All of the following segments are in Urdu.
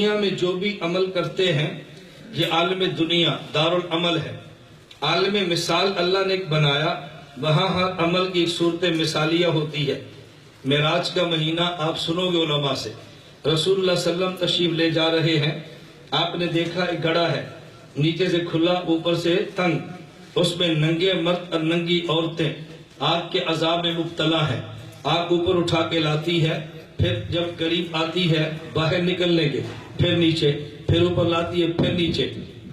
دنیا میں جو بھی عمل کرتے ہیں یہ عالم دنیا دارالعمل ہے۔ عالم مثال اللہ نے ایک بنایا، وہاں ہر عمل کی ایک صورت مثالیہ ہوتی ہے۔ معراج کا مہینہ آپ سنو گے علماء سے، رسول اللہ صلی اللہ علیہ وسلم تشریف لے جا رہے ہیں، آپ نے دیکھا ایک گڑھا ہے، نیچے سے کھلا اوپر سے تنگ، اس میں ننگے مرد اور ننگی عورتیں آگ کے عذاب میں مبتلا ہیں۔ آگ اوپر اٹھا کے لاتی ہے، پھر جب قریب آتی ہے باہر نکلنے کے، پھر نیچے، پھر اوپر لاتی ہے، پھر نیچے۔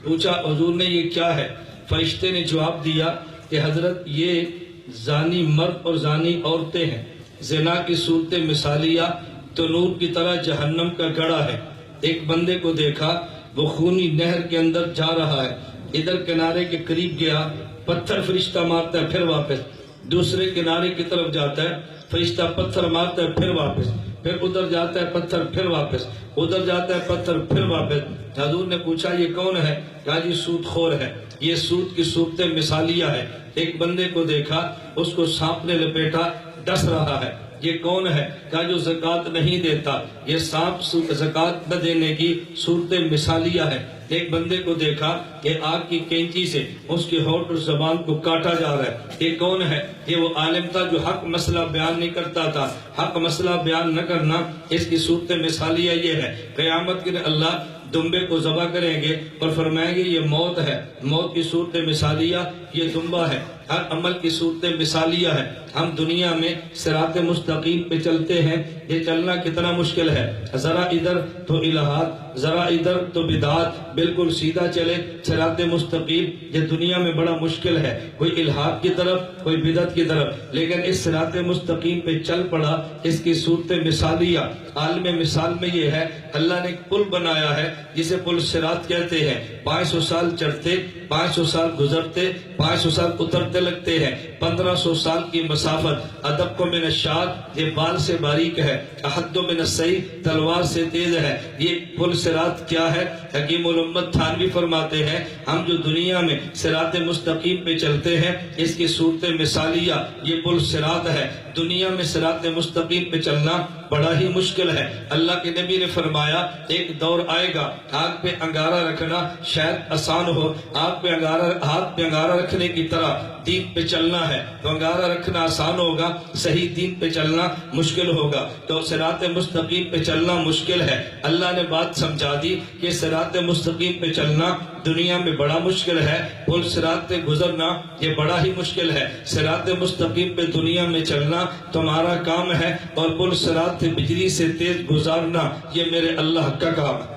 پوچھا حضور نے یہ کیا ہے؟ فرشتے نے جواب دیا کہ حضرت یہ زانی مرد اور زانی عورتیں ہیں، زنا کی صورت مثالیہ تنور کی طرح جہنم کا گڑھا ہے۔ ایک بندے کو دیکھا وہ خونی نہر کے اندر جا رہا ہے، ادھر کنارے کے قریب گیا، پتھر فرشتہ مارتا ہے، پھر واپس دوسرے کنارے کی طرف جاتا ہے، فرشتہ پتھر مارتا ہے، پھر واپس، پھر ادھر جاتا ہے پتھر، پھر واپس ادھر جاتا ہے پتھر، پھر واپس۔ حضور نے پوچھا یہ کون ہے؟ کہا جی سود خور ہے، یہ سود کی صورت مثالیہ ہے۔ ایک بندے کو دیکھا، اس کو سانپ نے لپیٹا، ڈس رہا ہے، یہ کون ہے؟ کہا جو زکوٰۃ نہیں دیتا، یہ سانپ زکوٰۃ نہ دینے کی صورت مثالیہ ہے۔ ایک بندے کو دیکھا کہ آگ کی کینچی سے اس کے ہونٹ اور زبان کو کاٹا جا رہا ہے، یہ کون ہے؟ یہ وہ عالم تھا جو حق مسئلہ بیان نہیں کرتا تھا۔ حق مسئلہ بیان نہ کرنا، اس کی صورت مثالیہ یہ ہے۔ قیامت کے دن اللہ دمبے کو ذبح کریں گے اور فرمائیں گے یہ موت ہے، موت کی صورت مثالیہ یہ دمبا ہے۔ ہر عمل کی صورت مثالیہ ہے۔ ہم دنیا میں صراط مستقیم پہ چلتے ہیں، یہ چلنا کتنا مشکل ہے، ذرا ادھر تو الہات، ذرا ادھر تو بدعات، بالکل سیدھا چلے صراط مستقیم، یہ دنیا میں بڑا مشکل ہے، کوئی الہات کی طرف کوئی بدعت کی طرف، لیکن اس صراط مستقیم پہ چل پڑا، اس کی صورت مثالیہ عالم مثال میں یہ ہے۔ اللہ نے ایک پل بنایا ہے جسے پل صراط کہتے ہیں، 500 سال چڑھتے، 500 سال گزرتے، 500 سال اترتے لگتے ہیں، 1500 سال کی مسافت۔ ادب کو من الشعر، یہ بال سے باریک ہے، احد من السیف، تلوار سے تیز ہے۔ یہ پل صراط کیا ہے؟ حکیم الامت تھانوی فرماتے ہیں ہم جو دنیا میں صراط مستقیم پہ چلتے ہیں، اس کی صورت مثالیہ یہ پل صراط ہے۔ دنیا میں صراط مستقیم پہ چلنا بڑا ہی مشکل ہے۔ اللہ کے نبی نے فرمایا ایک دور آئے گا، آگ پہ انگارہ رکھنا شاید آسان ہو، آگ پہ انگارہ، ہاتھ پہ انگارہ رکھنے کی طرح دین پہ چلنا ہے، تو انگارہ رکھنا آسان ہوگا، صحیح دین پہ چلنا مشکل ہوگا۔ تو صراط مستقیم پہ چلنا مشکل ہے۔ اللہ نے بات سمجھا دی کہ صراط مستقیم پہ چلنا دنیا میں بڑا مشکل ہے، پل صراط پہ گزرنا یہ بڑا ہی مشکل ہے۔ صراط مستقیم پہ دنیا میں چلنا تمہارا کام ہے، اور پل صراط بجلی سے تیز گزارنا یہ میرے اللہ کا کام ہے۔